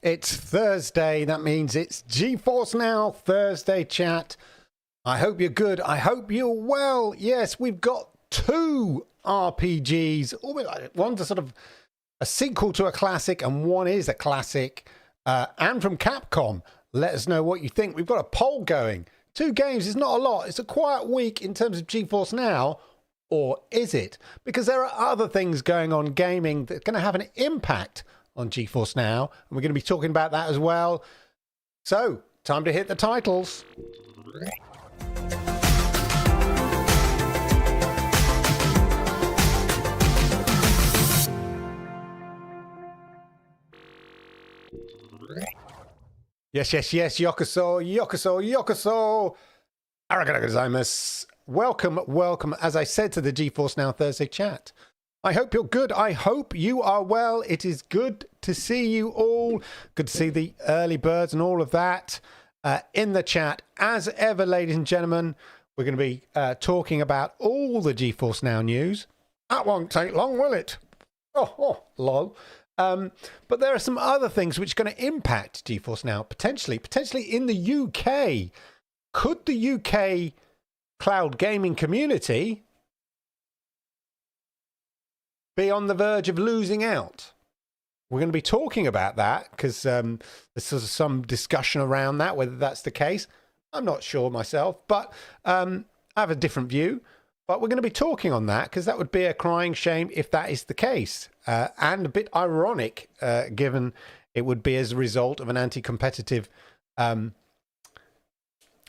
It's Thursday. That means it's GeForce Now Thursday chat. I hope you're good. I hope you're well. Yes, we've got two RPGs. One's a sort of a sequel to a classic, and one is a classic. And from Capcom, let us know what you think. We've got a poll going. Two games is not a lot. It's a quiet week in terms of GeForce Now. Or is it? Because there are other things going on gaming that are going to have an impact on GeForce Now, and we're going to be talking about that as well. So, time to hit the titles. Yes, yokoso. Arigatou gozaimasu. Welcome, as I said, to the GeForce Now Thursday chat. I hope you're good. I hope you are well. It is good to see you all. Good to see the early birds and all of that in the chat. As ever, ladies and gentlemen, we're going to be talking about all the GeForce Now news. That won't take long, will it? Oh, lol. But there are some other things which are going to impact GeForce Now, potentially in the UK. Could the UK cloud gaming community be on the verge of losing out? We're going to be talking about that because there's sort of some discussion around that, whether that's the case. I'm not sure myself, but I have a different view. But we're going to be talking on that because that would be a crying shame if that is the case. And a bit ironic, given it would be as a result of an anti-competitive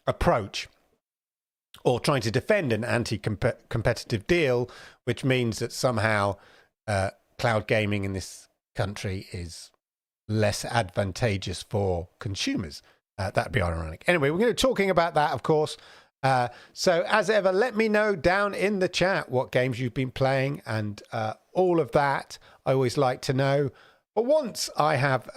approach, or trying to defend an anti-competitive deal, which means that somehow cloud gaming in this country is less advantageous for consumers. That'd be ironic. Anyway, we're going to be talking about that, of course. So as ever, let me know down in the chat what games you've been playing and all of that. I always like to know. But once I have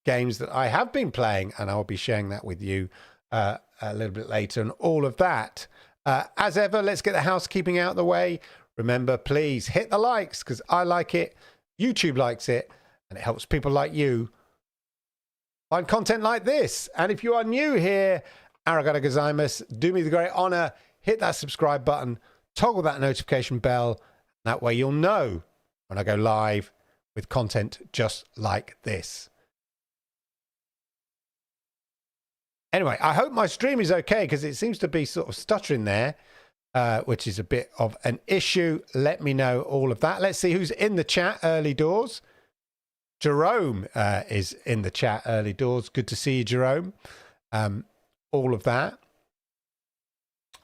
games that I have been playing, and I'll be sharing that with you a little bit later and all of that. As ever, let's get the housekeeping out of the way. Remember, please hit the likes because I like it, YouTube likes it, and it helps people like you find content like this. And if you are new here, arigatou gozaimasu, do me the great honor, hit that subscribe button, toggle that notification bell. That way you'll know when I go live with content just like this. Anyway, I hope my stream is okay because it seems to be sort of stuttering there, which is a bit of an issue. Let me know all of that. Let's see who's in the chat early doors. Jerome is in the chat early doors. Good to see you, Jerome. All of that.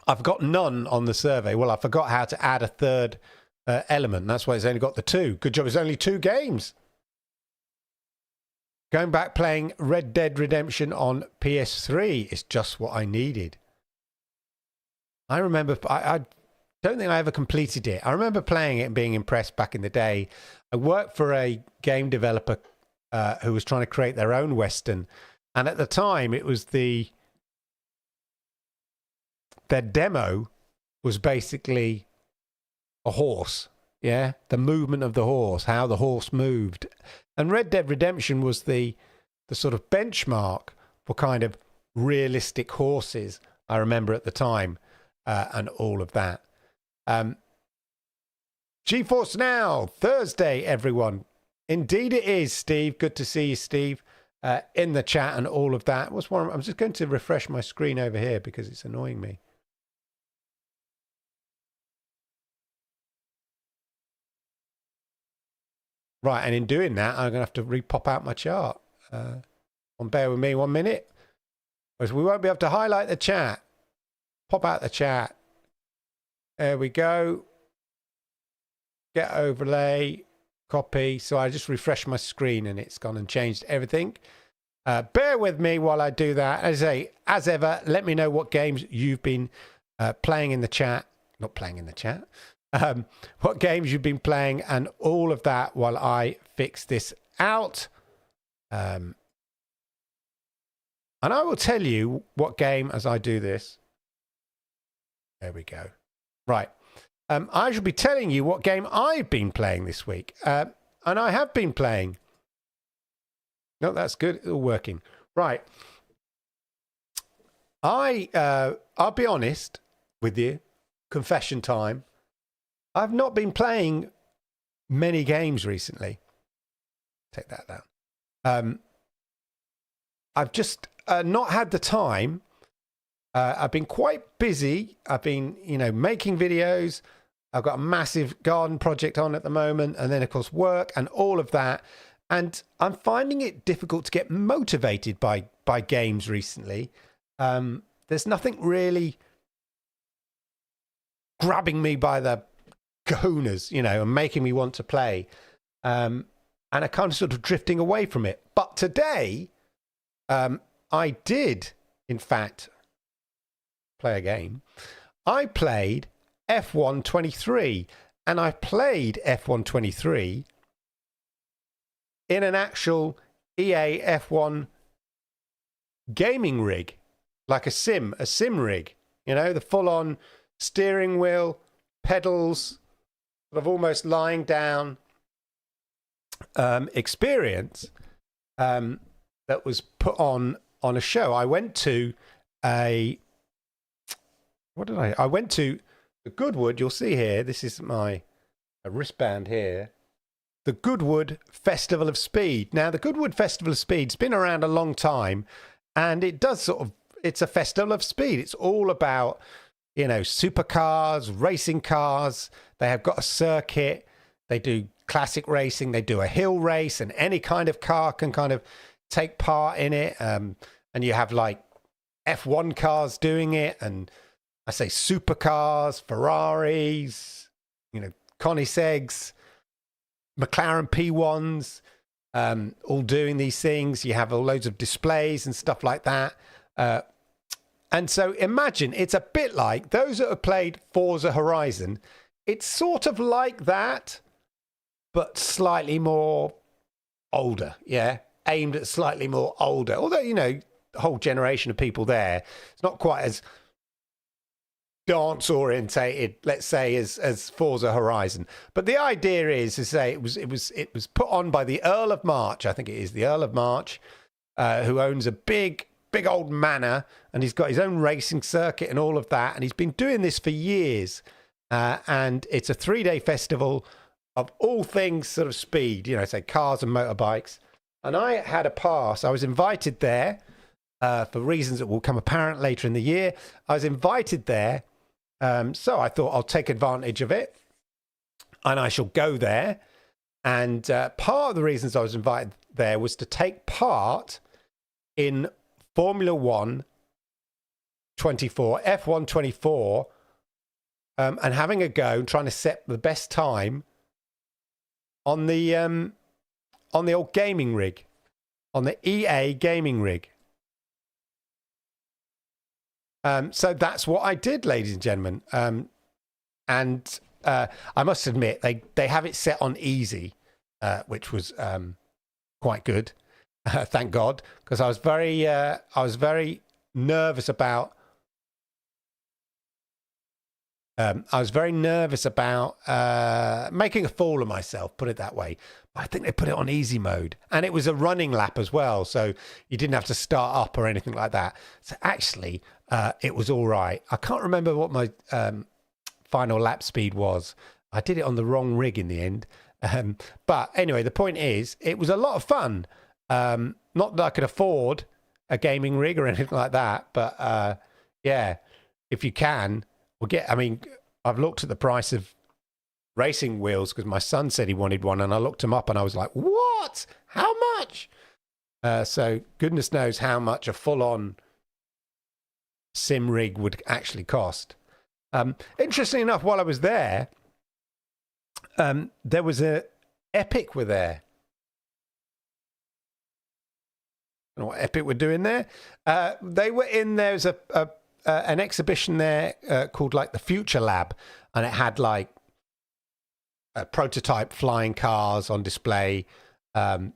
I've got none on the survey. Well, I forgot how to add a third element. That's why it's only got the two. Good job. It's only two games. Going back playing Red Dead Redemption on PS3 is just what I needed. I remember, I don't think I ever completed it. I remember playing it and being impressed back in the day. I worked for a game developer who was trying to create their own Western. And at the time, it was their demo was basically a horse. Yeah, the movement of the horse, how the horse moved. And Red Dead Redemption was the sort of benchmark for kind of realistic horses, I remember at the time, and all of that. GeForce Now, Thursday, everyone. Indeed it is, Steve. Good to see you, Steve, in the chat and all of that. I'm just going to refresh my screen over here because it's annoying me. Right, and in doing that, I'm going to have to re-pop out my chart. Bear with me 1 minute. Because we won't be able to highlight the chat. Pop out the chat. There we go. Get overlay. Copy. So I just refreshed my screen and it's gone and changed everything. Bear with me while I do that. As I say, as ever, let me know what games you've been playing in the chat. Not playing in the chat. What games you've been playing and all of that while I fix this out. And I will tell you what game as I do this. There we go. Right. I shall be telling you what game I've been playing this week. And I have been playing No, that's good. It's all working. Right. I'll be honest with you. Confession time. I've not been playing many games recently. Take that down. I've just not had the time. I've been quite busy. I've been, making videos. I've got a massive garden project on at the moment, and then of course work and all of that. And I'm finding it difficult to get motivated by games recently. There's nothing really grabbing me by the kahunas, and making me want to play. And I kind of sort of drifting away from it. But today, I did, in fact, play a game. I played F1 23, and I played F1 23 in an actual EA F1 gaming rig, like a sim rig, the full-on steering wheel, pedals, sort of almost lying down experience that was put on a show. I went to I went to the Goodwood. You'll see here, this is my wristband here. The Goodwood Festival of Speed. Now, the Goodwood Festival of Speed's been around a long time, and it does it's a festival of speed. It's all about, supercars, racing cars. They have got a circuit. They do classic racing. They do a hill race, and any kind of car can kind of take part in it. And you have like F1 cars doing it, and I say supercars, Ferraris, Koenigseggs, McLaren P1s, all doing these things. You have all loads of displays and stuff like that. And so imagine it's a bit like those that have played Forza Horizon. It's sort of like that, but slightly more older. Yeah. Aimed at slightly more older. Although, the whole generation of people there, it's not quite as dance orientated, let's say, as Forza Horizon. But the idea is to say it was put on by the Earl of March. I think it is the Earl of March, who owns a big old manor, and he's got his own racing circuit and all of that. And he's been doing this for years. And it's a 3-day festival of all things sort of speed, say cars and motorbikes. And I had a pass. I was invited there for reasons that will come apparent later in the year. I was invited there. So I thought I'll take advantage of it, and I shall go there. And part of the reasons I was invited there was to take part in Formula One 24, F1 24, and having a go and trying to set the best time on the old gaming rig, on the EA gaming rig. So that's what I did, ladies and gentlemen. And I must admit, they have it set on easy, which was quite good. Thank God, because I was very nervous about. I was very nervous about making a fool of myself, put it that way. But I think they put it on easy mode. And it was a running lap as well, so you didn't have to start up or anything like that. So actually, it was all right. I can't remember what my final lap speed was. I did it on the wrong rig in the end. But anyway, the point is, it was a lot of fun. Not that I could afford a gaming rig or anything like that, but yeah, if you can, I've looked at the price of racing wheels because my son said he wanted one, and I looked them up and I was like, what? How much? So goodness knows how much a full-on sim rig would actually cost. Interestingly enough, while I was there, there was Epic were there. I don't know what Epic were doing there. They were in, there's an exhibition there called like the Future Lab, and it had like prototype flying cars on display, the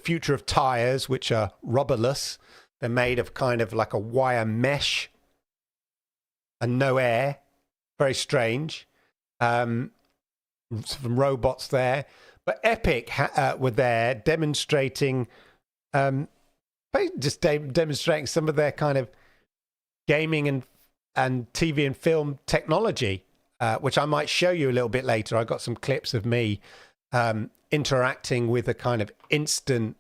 future of tires, which are rubberless. They're made of kind of like a wire mesh and no air. Very strange. Some robots there. But Epic were there demonstrating, demonstrating some of their kind of gaming and TV and film technology, which I might show you a little bit later. I got some clips of me interacting with a kind of instant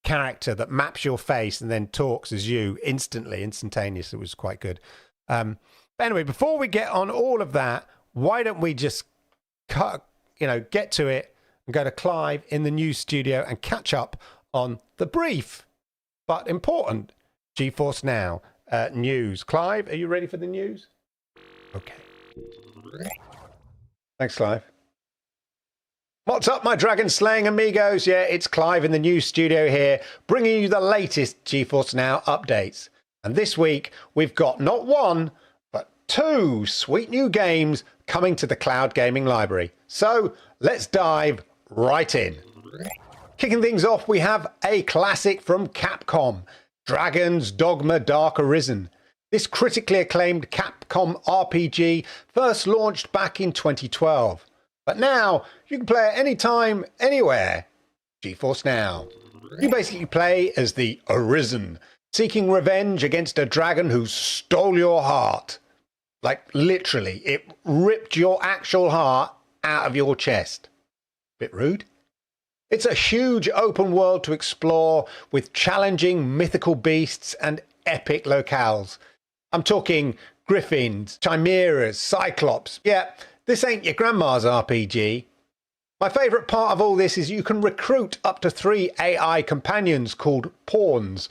character that maps your face and then talks as you instantaneous. It was quite good. But anyway, before we get on all of that, why don't we just get to it and go to Clive in the news studio and catch up on the brief but important GeForce Now news. Clive, are you ready for the news? Okay. Thanks, Clive. What's up, my dragon-slaying amigos? Yeah, it's Clive in the news studio here, bringing you the latest GeForce Now updates. And this week, we've got not one, but two sweet new games coming to the cloud gaming library. So, let's dive right in. Kicking things off, we have a classic from Capcom, Dragon's Dogma Dark Arisen. This critically acclaimed Capcom RPG first launched back in 2012. But now, you can play it anytime, anywhere. GeForce Now. You basically play as the Arisen, seeking revenge against a dragon who stole your heart. Like, literally, it ripped your actual heart out of your chest. Bit rude. It's a huge open world to explore with challenging mythical beasts and epic locales. I'm talking griffins, chimeras, cyclops. Yeah, this ain't your grandma's RPG. My favourite part of all this is you can recruit up to 3 AI companions called pawns.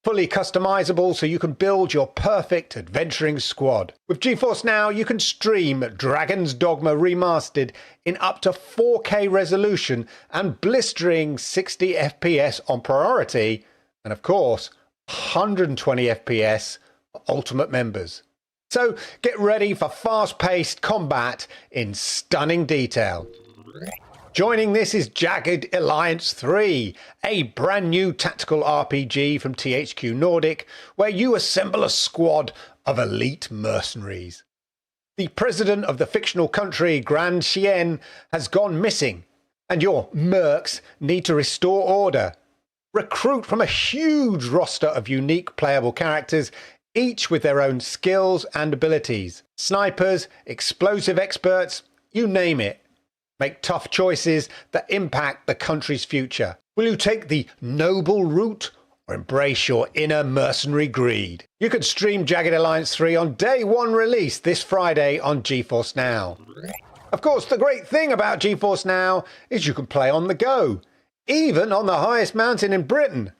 Fully customizable so you can build your perfect adventuring squad. With GeForce Now, you can stream Dragon's Dogma Remastered in up to 4K resolution and blistering 60 FPS on priority, and of course, 120 FPS for Ultimate members. So get ready for fast-paced combat in stunning detail. Joining this is Jagged Alliance 3, a brand new tactical RPG from THQ Nordic, where you assemble a squad of elite mercenaries. The president of the fictional country, Grand Chien, has gone missing, and your mercs need to restore order. Recruit from a huge roster of unique playable characters, each with their own skills and abilities. Snipers, explosive experts, you name it. Make tough choices that impact the country's future. Will you take the noble route or embrace your inner mercenary greed? You can stream Jagged Alliance 3 on day 1 release this Friday on GeForce Now. Of course, the great thing about GeForce Now is you can play on the go, even on the highest mountain in Britain.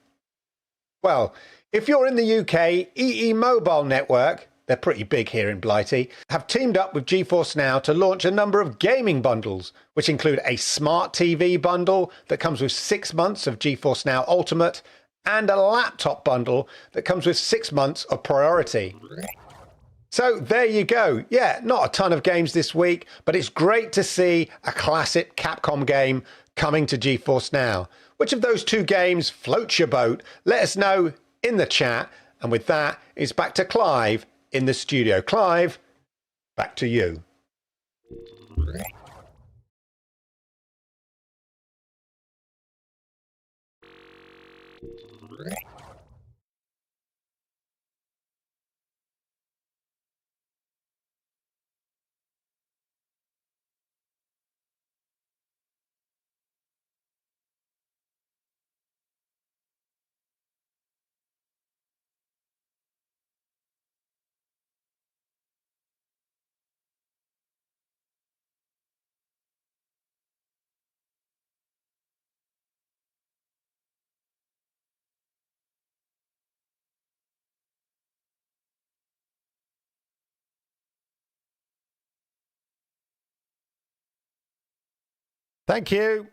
Well, if you're in the UK, EE Mobile Network, they're pretty big here in Blighty, have teamed up with GeForce Now to launch a number of gaming bundles, which include a smart TV bundle that comes with 6 months of GeForce Now Ultimate and a laptop bundle that comes with 6 months of priority. So there you go. Yeah, not a ton of games this week, but it's great to see a classic Capcom game coming to GeForce Now. Which of those 2 games floats your boat? Let us know in the chat. And with that, it's back to Clive in the studio. Clive, back to you. Thank you.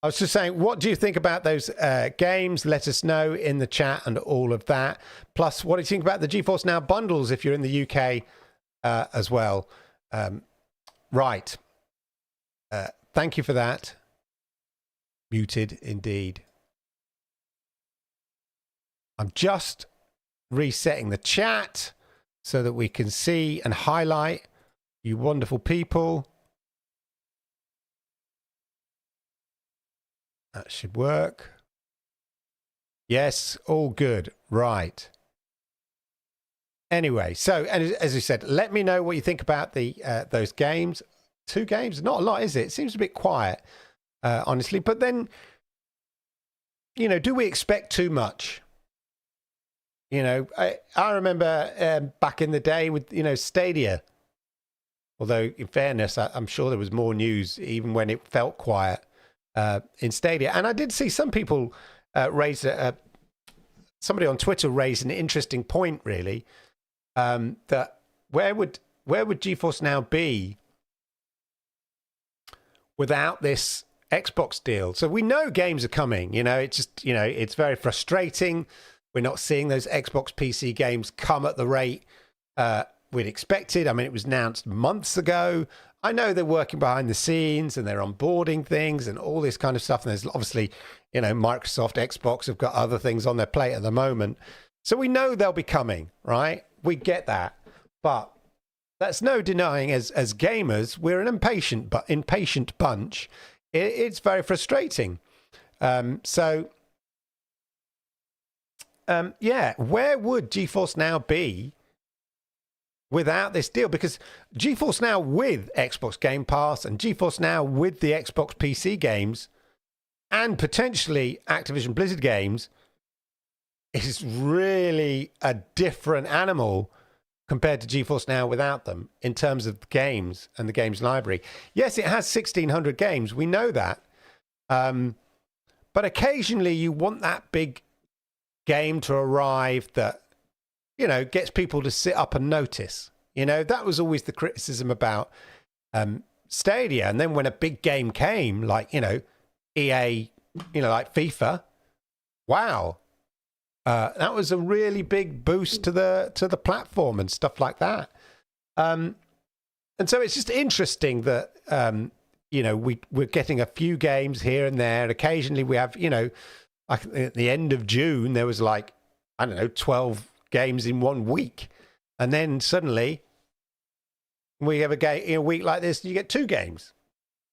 I was just saying, what do you think about those games? Let us know in the chat and all of that. Plus, what do you think about the GeForce Now bundles if you're in the UK as well? Right. Thank you for that. Muted indeed. I'm just resetting the chat so that we can see and highlight you wonderful people. That should work. Yes, all good. Right. Anyway, so and as you said, let me know what you think about the those games. 2 games, not a lot, is it? It seems a bit quiet, honestly. But then, do we expect too much? I remember back in the day with Stadia. Although, in fairness, I'm sure there was more news even when it felt quiet in Stadia. And I did see some people raise somebody on Twitter raised an interesting point, really, that where would GeForce Now be without this Xbox deal? So we know games are coming. It's just it's very frustrating. We're not seeing those Xbox PC games come at the rate we'd expected. I mean, it was announced months ago. I know they're working behind the scenes and they're onboarding things and all this kind of stuff. And there's obviously, Microsoft, Xbox have got other things on their plate at the moment. So we know they'll be coming, right? We get that. But that's no denying as gamers, we're an impatient bunch. It's very frustrating. Where would GeForce Now be without this deal? Because GeForce Now with Xbox Game Pass and GeForce Now with the Xbox PC games and potentially Activision Blizzard games is really a different animal compared to GeForce Now without them in terms of the games and the games library. Yes, it has 1,600 games. We know that. But occasionally you want that big game to arrive that gets people to sit up and notice. That was always the criticism about Stadia. And then when a big game came, like EA, like FIFA, wow, that was a really big boost to the platform and stuff like that. And so it's just interesting that we're getting a few games here and there. And occasionally we have like at the end of June there was 12 games in 1 week, and then suddenly we have a week like this you get 2 games.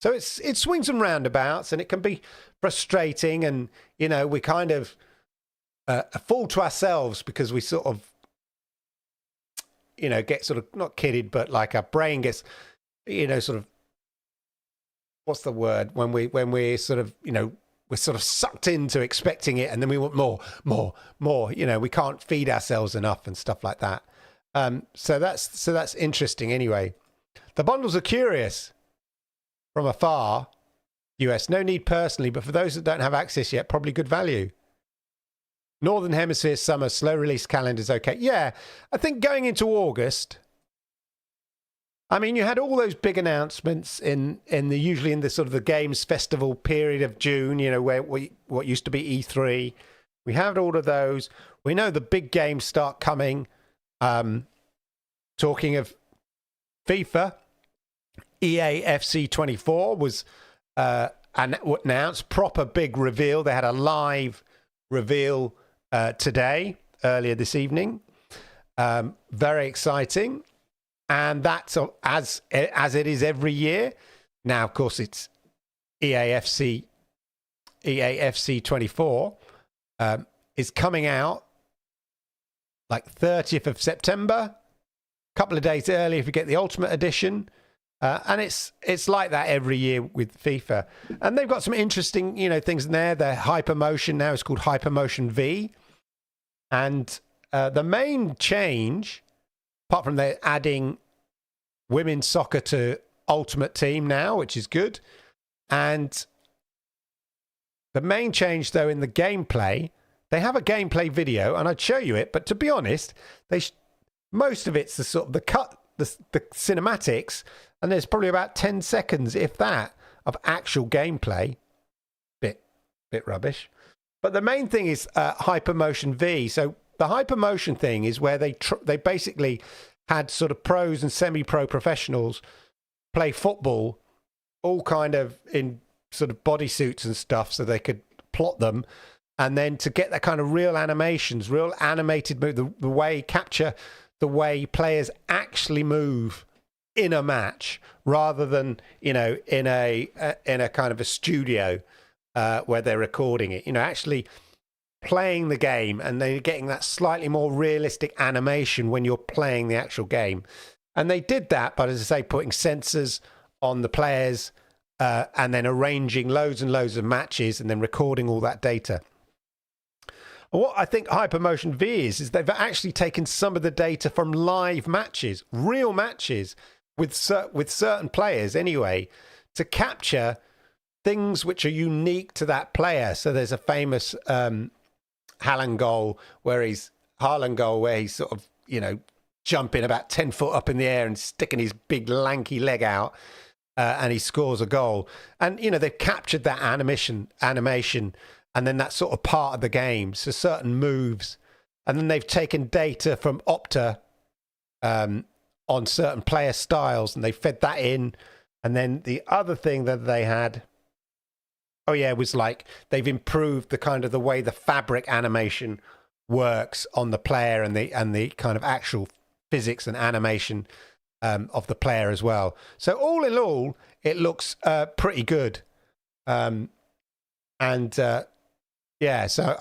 So it swings and roundabouts, and it can be frustrating, and we kind of fool to ourselves because we sort of get sort of not kidded, but like our brain gets sort of, what's the word, when we sort of we're sort of sucked into expecting it, and then we want more. We can't feed ourselves enough and stuff like that. So that's interesting. Anyway, the bundles are curious from afar. US, no need personally, but for those that don't have access yet, probably good value. Northern Hemisphere summer slow release calendar is okay. Yeah, I think going into August. I mean, you had all those big announcements usually in the sort of the games festival period of June, where what used to be E3. We had all of those. We know the big games start coming. Talking of FIFA, EA FC 24 was announced, proper big reveal. They had a live reveal today, earlier this evening. Very exciting. And that's as it is every year. Now, of course, it's EAFC 24 is coming out like 30th of September, a couple of days early if you get the Ultimate Edition. And it's like that every year with FIFA. And they've got some interesting, things in there. The Hypermotion now is called Hypermotion V. And the main change, apart from they're adding women's soccer to Ultimate Team now, which is good. And the main change, though, in the gameplay, they have a gameplay video, and I'd show you it. But to be honest, most of it's the sort of the cinematics, and there's probably about 10 seconds, if that, of actual gameplay. Bit rubbish. But the main thing is Hypermotion V. So the Hypermotion thing is where they basically had sort of pros and semi-pro professionals play football, all kind of in sort of bodysuits and stuff, so they could plot them, and then to get that kind of real animations, real animated move, the way capture the way players actually move in a match, rather than in a kind of a studio where they're recording it. Actually playing the game, and they're getting that slightly more realistic animation when you're playing the actual game. And they did that by, as I say, putting sensors on the players and then arranging loads and loads of matches and then recording all that data. And what I think Hypermotion V is they've actually taken some of the data from live matches, real matches with certain players anyway, to capture things which are unique to that player. So there's a famous Haaland goal where he's sort of, jumping about 10 foot up in the air and sticking his big lanky leg out, and he scores a goal. And, they've captured that animation, and then that's sort of part of the game. So certain moves. And then they've taken data from Opta on certain player styles, and they fed that in. And then the other thing that they had, was like they've improved the kind of the way the fabric animation works on the player and the kind of actual physics and animation of the player as well. So all in all, it looks pretty good. So I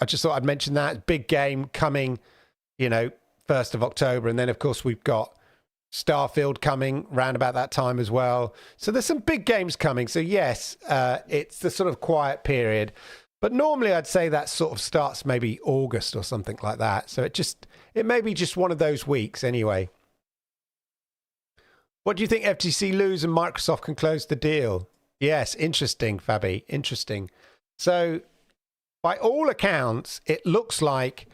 just thought I'd mention that. Big game coming, 1st of October. And then, of course, we've got Starfield coming round about that time as well. So there's some big games coming. So yes, it's the sort of quiet period. But normally I'd say that sort of starts maybe August or something like that. So it may be just one of those weeks anyway. What do you think FTC lose and Microsoft can close the deal? Yes, interesting, Fabi, interesting. So by all accounts, it looks like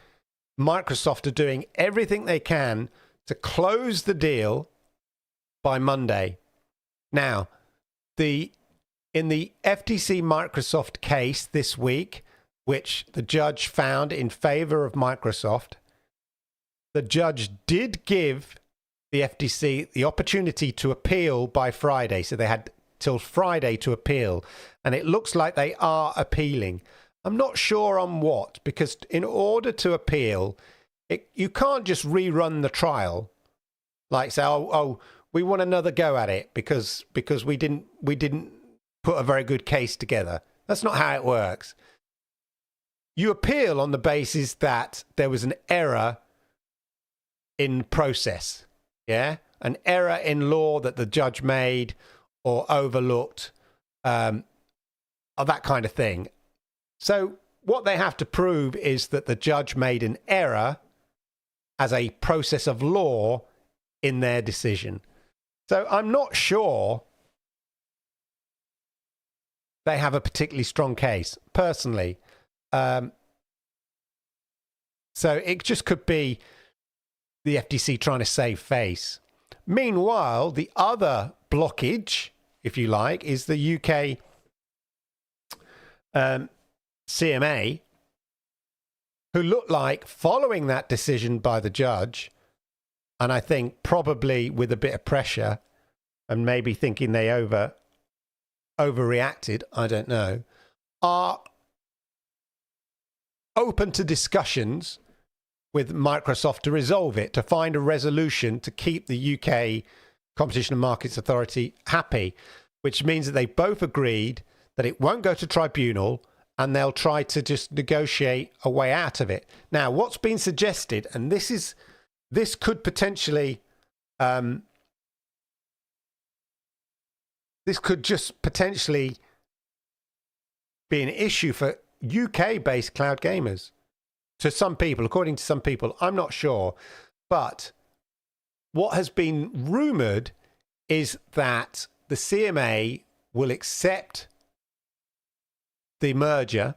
Microsoft are doing everything they can to close the deal by Monday. Now, in the FTC Microsoft case this week, which the judge found in favor of Microsoft, the judge did give the FTC the opportunity to appeal by Friday. So they had till Friday to appeal. And it looks like they are appealing. I'm not sure on what, because in order to appeal, you can't just rerun the trial, like say, we want another go at it because we didn't put a very good case together. That's not how it works. You appeal on the basis that there was an error in process, an error in law that the judge made or overlooked, or that kind of thing. So what they have to prove is that the judge made an error as a process of law in their decision. So I'm not sure they have a particularly strong case, personally. So it just could be the FTC trying to save face. Meanwhile, the other blockage, if you like, is the UK CMA, who look like, following that decision by the judge, and I think probably with a bit of pressure and maybe thinking they overreacted, I don't know, are open to discussions with Microsoft to resolve it, to find a resolution to keep the UK Competition and Markets Authority happy, which means that they both agreed that it won't go to tribunal and they'll try to just negotiate a way out of it. Now, what's been suggested, and this could potentially, this could just potentially be an issue for UK-based cloud gamers. To some people, according to some people, I'm not sure. But what has been rumoured is that the CMA will accept the merger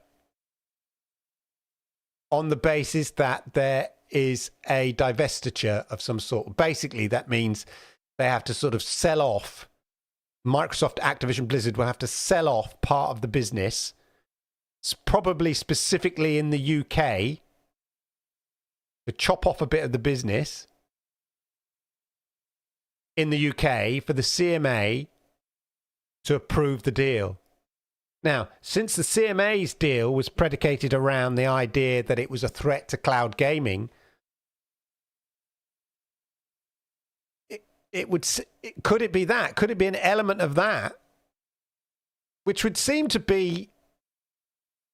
on the basis that there is a divestiture of some sort. Basically, that means they have to sort of sell off. Microsoft, Activision Blizzard will have to sell off part of the business, probably specifically in the UK, to chop off a bit of the business in the UK for the CMA to approve the deal. Now, since the CMA's deal was predicated around the idea that it was a threat to cloud gaming, could it be that? Could it be an element of that? Which would seem to be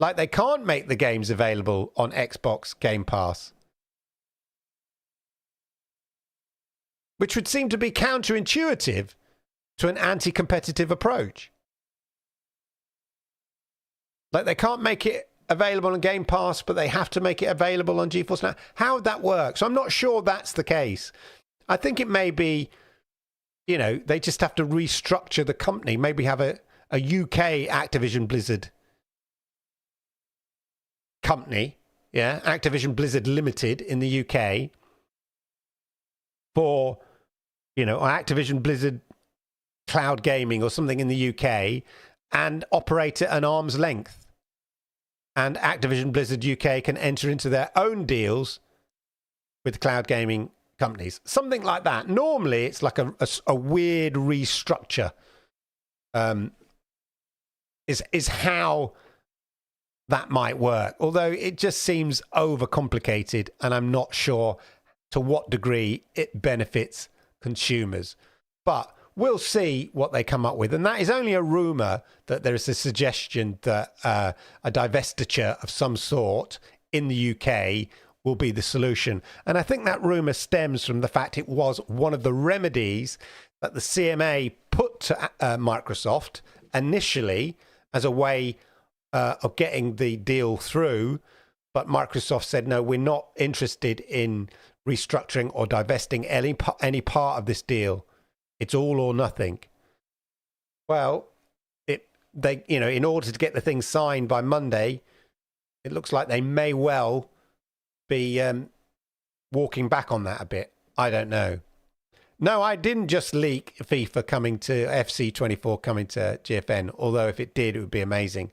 Like they can't make the games available on Xbox Game Pass. Which would seem to be counterintuitive to an anti-competitive approach. Like they can't make it available on Game Pass, but they have to make it available on GeForce Now. How would that work? So I'm not sure that's the case. I think it may be, you know, they just have to restructure the company. Maybe have a UK Activision Blizzard company, yeah, Activision Blizzard Limited in the UK for, you know, Activision Blizzard Cloud Gaming or something in the UK and operate at an arm's length. And Activision Blizzard UK can enter into their own deals with cloud gaming companies. Something like that. Normally, it's like a weird restructure is how that might work. Although it just seems overcomplicated, and I'm not sure to what degree it benefits consumers. But we'll see what they come up with. And that is only a rumour that there is a suggestion that a divestiture of some sort in the UK will be the solution. And I think that rumour stems from the fact it was one of the remedies that the CMA put to Microsoft initially as a way of getting the deal through. But Microsoft said, no, we're not interested in restructuring or divesting any part of this deal. It's all or nothing. Well, they, you know, in order to get the thing signed by Monday, it looks like they may well be walking back on that a bit. I don't know. No, I didn't just leak FIFA coming to FC24 coming to GFN, although if it did, it would be amazing.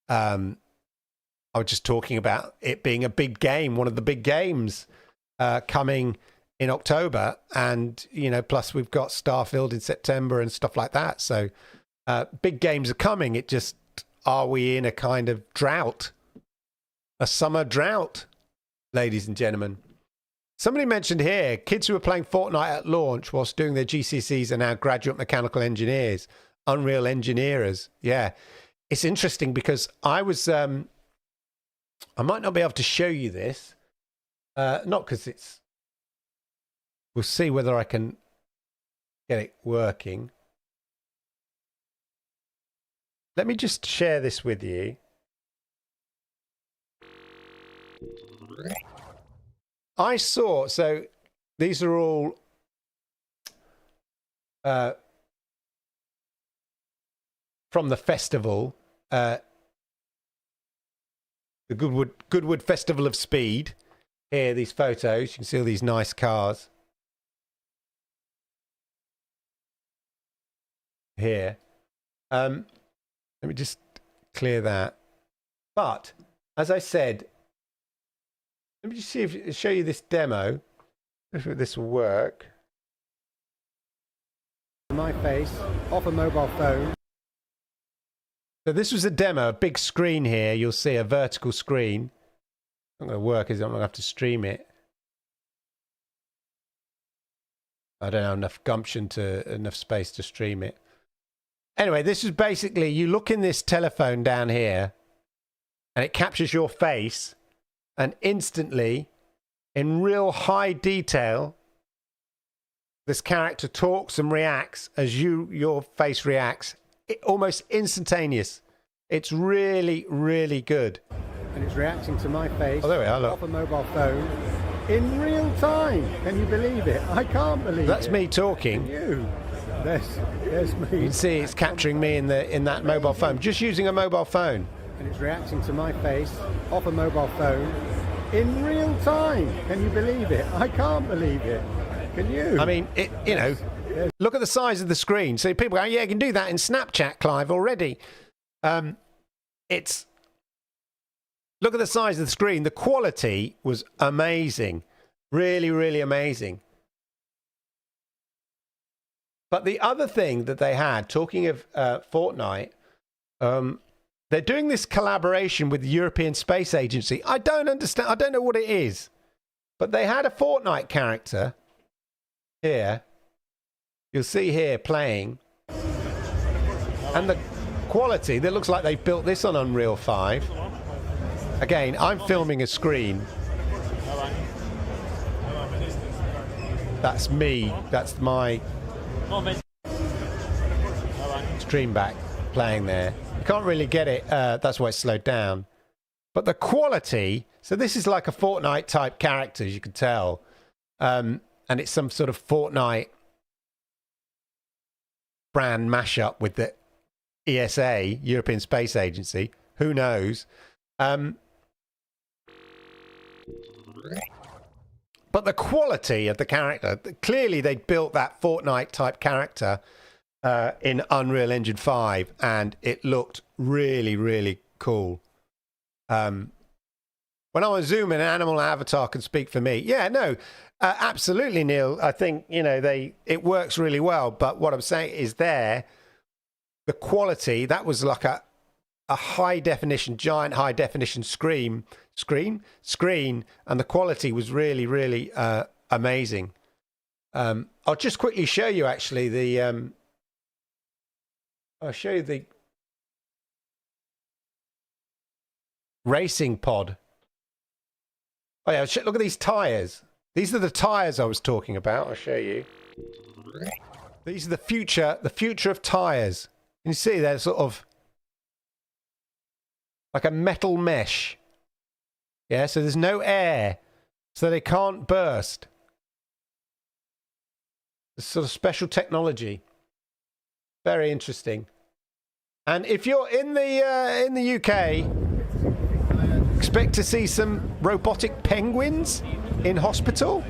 I was just talking about it being a big game, one of the big games coming in October, and you know, plus we've got Starfield in September and stuff like that. So big games are coming. It just, are we in a kind of drought, a summer drought, ladies and gentlemen? Somebody mentioned here, kids who were playing Fortnite at launch whilst doing their GCSEs are now graduate mechanical engineers, Unreal engineers. Yeah, it's interesting because I was, I might not be able to show you this, not because it's, we'll see whether I can get it working. Let me just share this with you. I saw, so these are all from the festival, the Goodwood Festival of Speed. Here, these photos. You can see all these nice cars. Here. Let me just clear that. But as I said, let me just see if show you this demo. If this will work. My face off a mobile phone. So this was a demo, a big screen here. You'll see a vertical screen. Not going to work, is it? I'm going to have to stream it. I don't have enough gumption enough space to stream it. Anyway, this is basically, you look in this telephone down here and it captures your face, and instantly, in real high detail, this character talks and reacts as your face reacts. Almost instantaneous. It's really, really good. And it's reacting to my face. Oh, there we are, look. Off a mobile phone in real time. Can you believe it? I can't believe it. That's me talking. Can you? There's me. You can see it's capturing me in that mobile phone, just using a mobile phone. And it's reacting to my face off a mobile phone in real time. Can you believe it? I can't believe it. Can you? I mean, you know, look at the size of the screen. So people go, yeah, you can do that in Snapchat, Clive, already. Look at the size of the screen. The quality was amazing. Really, really amazing. But the other thing that they had, talking of Fortnite, they're doing this collaboration with the European Space Agency. I don't understand. I don't know what it is. But they had a Fortnite character here. You'll see here playing. And the quality, that looks like they built this on Unreal 5. Again, I'm filming a screen. That's me. That's my stream back playing there. You can't really get it. That's why it's slowed down. But the quality... So this is like a Fortnite type character, as you can tell. And it's some sort of Fortnite brand mashup with the ESA, European Space Agency. Who knows? But the quality of the character, clearly they built that Fortnite type character in Unreal Engine 5, and it looked really, really cool. When I was zooming, an animal avatar can speak for me. Yeah, no, absolutely, Neil. I think, you know, it works really well. But what I'm saying is the quality, that was like a high definition, giant high definition screen, and the quality was really, really amazing. I'll just quickly show you actually I'll show you the racing pod. Oh yeah, look at these tires. These are the tires I was talking about. I'll show you. These are the future of tires. You see they're sort of like a metal mesh. Yeah, so there's no air, so they can't burst. It's sort of special technology. Very interesting. And if you're in the UK, expect to see some robotic penguins in hospital.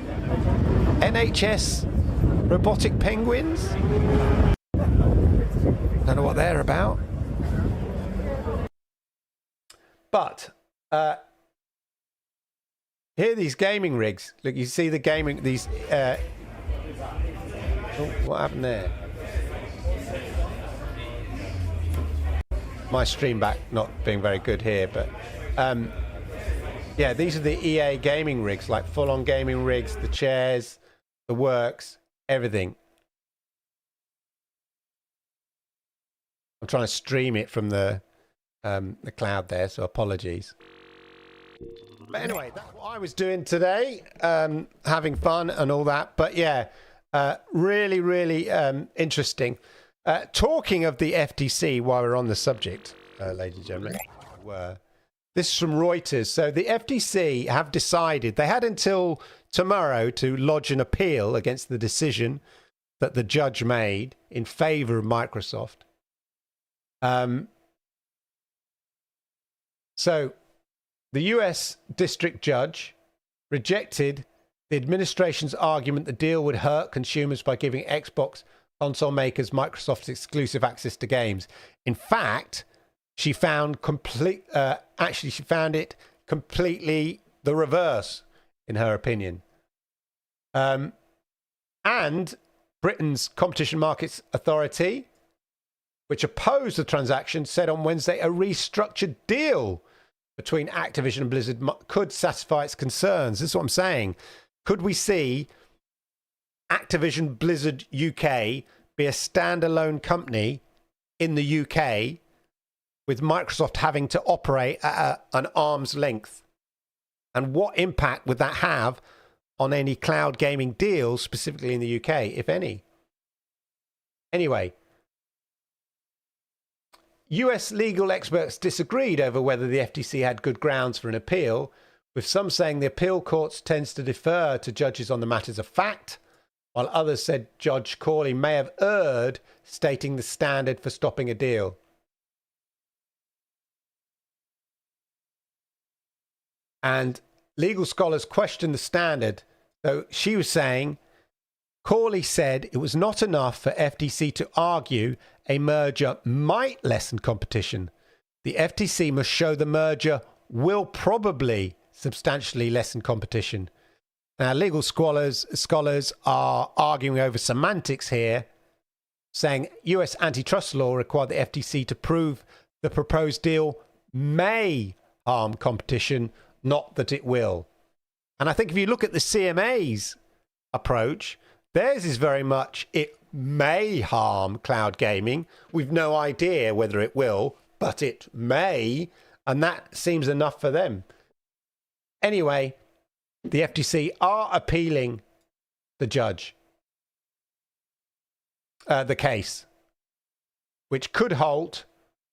NHS robotic penguins. Don't know what they're about. But here are these gaming rigs. Look, you see the gaming, these... oh, what happened there? My stream back not being very good here, but... yeah, these are the EA gaming rigs, like full-on gaming rigs, the chairs, the works, everything. I'm trying to stream it from the cloud there, so apologies. But anyway, that's what I was doing today, having fun and all that. But yeah, really, really interesting. Talking of the FTC, while we're on the subject, ladies and gentlemen, this is from Reuters. So the FTC have decided, they had until tomorrow to lodge an appeal against the decision that the judge made in favor of Microsoft. So the US district judge rejected the administration's argument the deal would hurt consumers by giving Xbox console makers Microsoft's exclusive access to games. In fact, she found she found it completely the reverse, in her opinion. And Britain's Competition Markets Authority, which opposed the transaction, said on Wednesday a restructured deal between Activision and Blizzard could satisfy its concerns. This is what I'm saying. Could we see Activision Blizzard UK be a standalone company in the UK with Microsoft having to operate at an arm's length? And what impact would that have on any cloud gaming deals, specifically in the UK, if any? Anyway, US legal experts disagreed over whether the FTC had good grounds for an appeal, with some saying the appeal courts tends to defer to judges on the matters of fact, while others said Judge Corley may have erred, stating the standard for stopping a deal. And legal scholars questioned the standard. So she was saying, Corley said it was not enough for FTC to argue a merger might lessen competition. The FTC must show the merger will probably substantially lessen competition. Now, legal scholars are arguing over semantics here, saying US antitrust law required the FTC to prove the proposed deal may harm competition, not that it will. And I think if you look at the CMA's approach, theirs is very much it may harm cloud gaming. We've no idea whether it will, but it may. And that seems enough for them. Anyway, the FTC are appealing the judge, the case, which could halt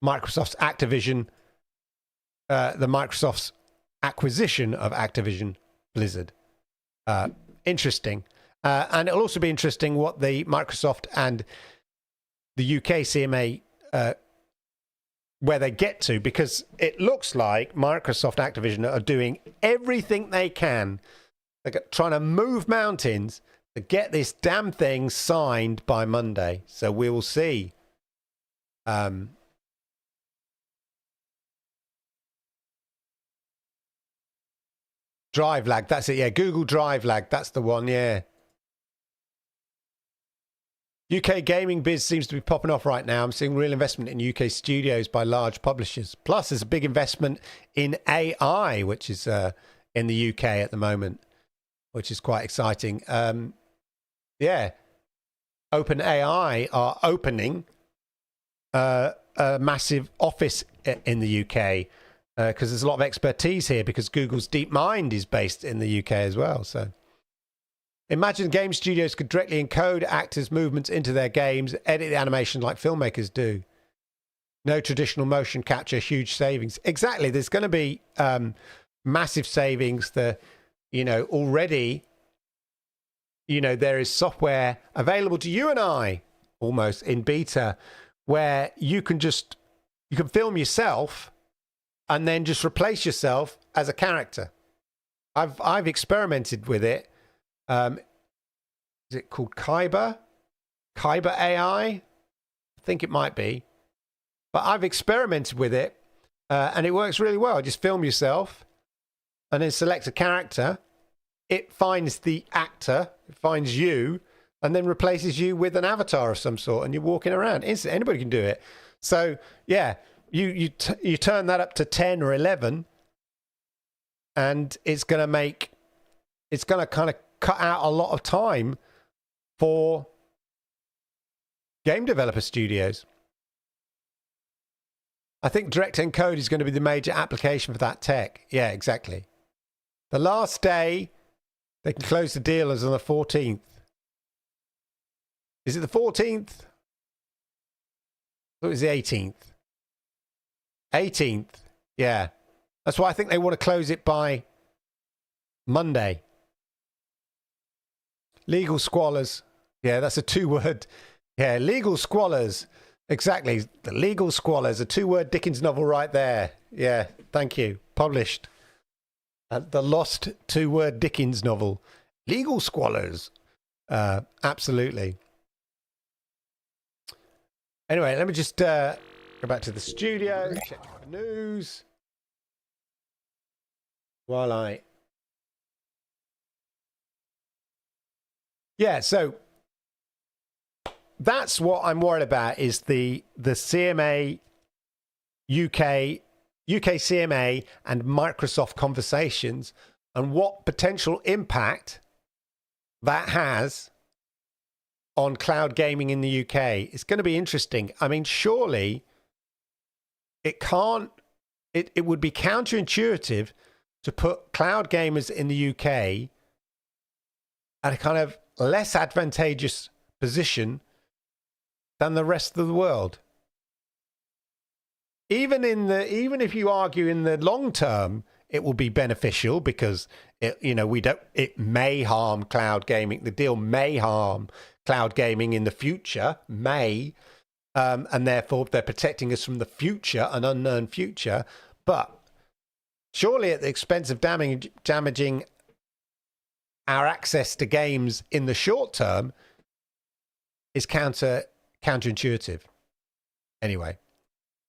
Microsoft's Microsoft's acquisition of Activision Blizzard. Interesting. And it'll also be interesting what the Microsoft and the UK CMA, where they get to, because it looks like Microsoft Activision are doing everything they can. They're trying to move mountains to get this damn thing signed by Monday. So we will see. Drive lag, that's it. Yeah, Google Drive lag, that's the one. Yeah. UK gaming biz seems to be popping off right now. I'm seeing real investment in UK studios by large publishers. Plus, there's a big investment in AI, which is in the UK at the moment, which is quite exciting. Yeah, OpenAI are opening a massive office in the UK because there's a lot of expertise here, because Google's DeepMind is based in the UK as well. So imagine game studios could directly encode actors' movements into their games, edit the animation like filmmakers do. No traditional motion capture, huge savings. Exactly. There's going to be massive savings. Already, there is software available to you and I, almost in beta, where you can film yourself and then just replace yourself as a character. I've experimented with it. Is it called Kyber AI? I think it might be. But I've experimented with it, and it works really well. Just film yourself and then select a character. It finds the actor, it finds you, and then replaces you with an avatar of some sort, and you're walking around. Anybody can do it. So, yeah, you turn that up to 10 or 11, and it's going to kind of cut out a lot of time for game developer studios. I think direct encode is going to be the major application for that tech. Yeah, exactly. The last day they can close the deal is on the 14th. Is it the 14th? It was the 18th. 18th. Yeah. That's why I think they want to close it by Monday. Legal squalors. Yeah, that's a 2-word. Yeah, legal squalors. Exactly. The legal squalors, a 2-word Dickens novel right there. Yeah, thank you. Published. The lost 2-word Dickens novel. Legal squalors. Absolutely. Anyway, let me just go back to the studio, check the news. Yeah, so that's what I'm worried about, is the CMA, UK CMA and Microsoft conversations, and what potential impact that has on cloud gaming in the UK. It's going to be interesting. I mean, surely it would be counterintuitive to put cloud gamers in the UK at a kind of less advantageous position than the rest of the world. Even if you argue in the long term, it will be beneficial, because it may harm cloud gaming. The deal may harm cloud gaming in the future, and therefore they're protecting us from the future, an unknown future. But surely at the expense of damaging our access to games in the short term is counterintuitive. Anyway,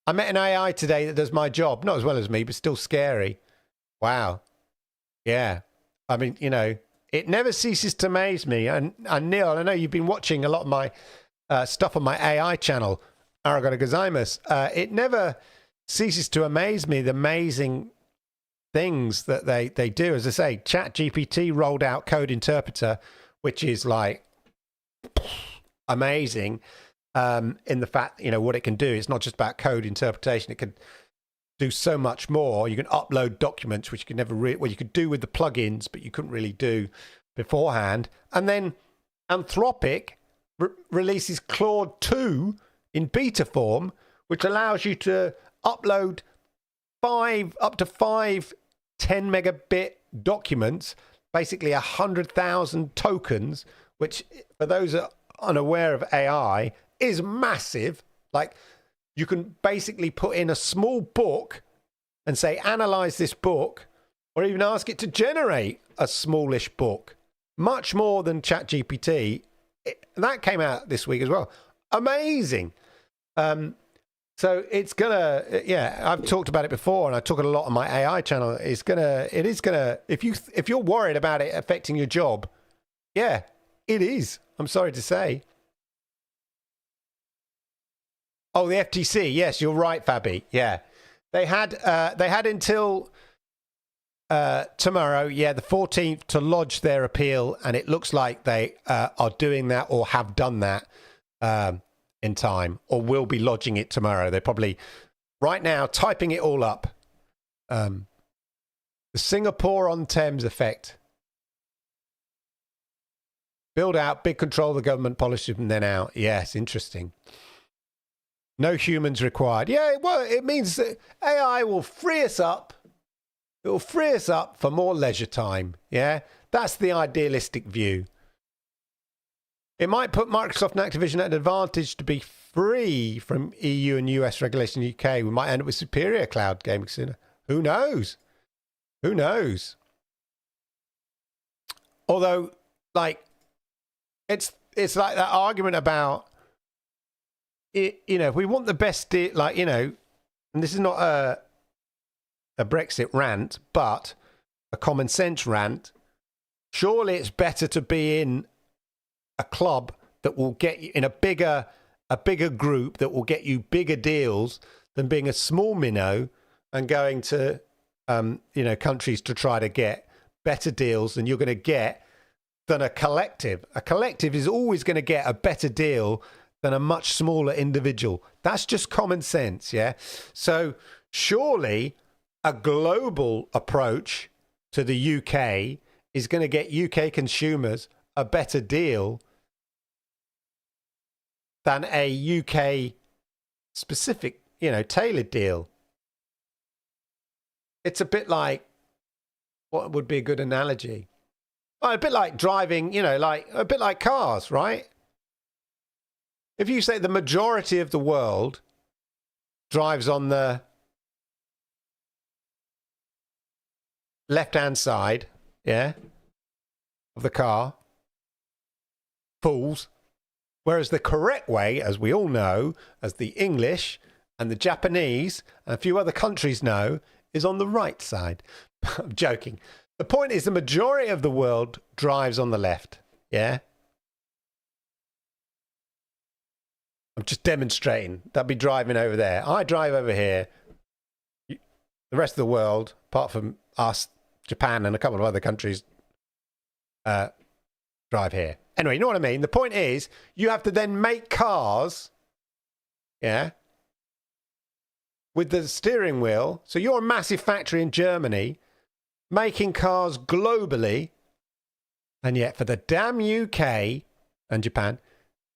I met an AI today that does my job, not as well as me, but still scary. Wow. Yeah. I mean, it never ceases to amaze me. And Neil, I know you've been watching a lot of my stuff on my AI channel, Arigato gozaimasu. It never ceases to amaze me, the amazing things that they do. As I say, ChatGPT rolled out Code Interpreter, which is like amazing in the fact, what it can do. It's not just about code interpretation. It can do so much more. You can upload documents, which you can never well, you could do with the plugins, but you couldn't really do beforehand. And then Anthropic releases Claude 2 in beta form, which allows you to upload up to five 10 megabit documents, basically 100,000 tokens, which for those that are unaware of AI is massive. Like, you can basically put in a small book and say, analyze this book, or even ask it to generate a smallish book, much more than ChatGPT. That came out this week as well. Amazing. So it's gonna, I've talked about it before, and I talk a lot on my AI channel. It is gonna. If you're worried about it affecting your job, yeah, it is. I'm sorry to say. Oh, the FTC. Yes, you're right, Fabi. Yeah, they had until tomorrow, the 14th, to lodge their appeal, and it looks like they are doing that or have done that in time, or will be lodging it tomorrow. They're probably right now typing it all up. The Singapore-on-Thames effect. Build out, big control of the government policy from then out. Yes, interesting. No humans required. Yeah, well, it means that AI will free us up. It will free us up for more leisure time. Yeah, that's the idealistic view. It might put Microsoft and Activision at an advantage to be free from EU and US regulation in the UK. We might end up with superior cloud gaming sooner. Who knows? Who knows? Although, like, it's like that argument about it, if we want the best deal, like, and this is not a Brexit rant, but a common sense rant. Surely it's better to be in a club that will get you in a bigger group that will get you bigger deals than being a small minnow and going to countries to try to get better deals than you're going to get than a collective. A collective is always going to get a better deal than a much smaller individual. That's just common sense, yeah? So surely a global approach to the UK is going to get UK consumers a better deal than a UK specific, tailored deal. It's a bit like, what would be a good analogy? Well, a bit like driving, like a bit like cars, right? If you say the majority of the world drives on the left-hand side, of the car, fools, whereas the correct way, as we all know, as the English and the Japanese and a few other countries know, is on the right side. I'm joking. The point is the majority of the world drives on the left, yeah? I'm just demonstrating. They'll be driving over there. I drive over here. The rest of the world, apart from us, Japan and a couple of other countries, drive here. Anyway, you know what I mean? The point is, you have to then make cars, with the steering wheel. So you're a massive factory in Germany, making cars globally, and yet for the damn UK and Japan,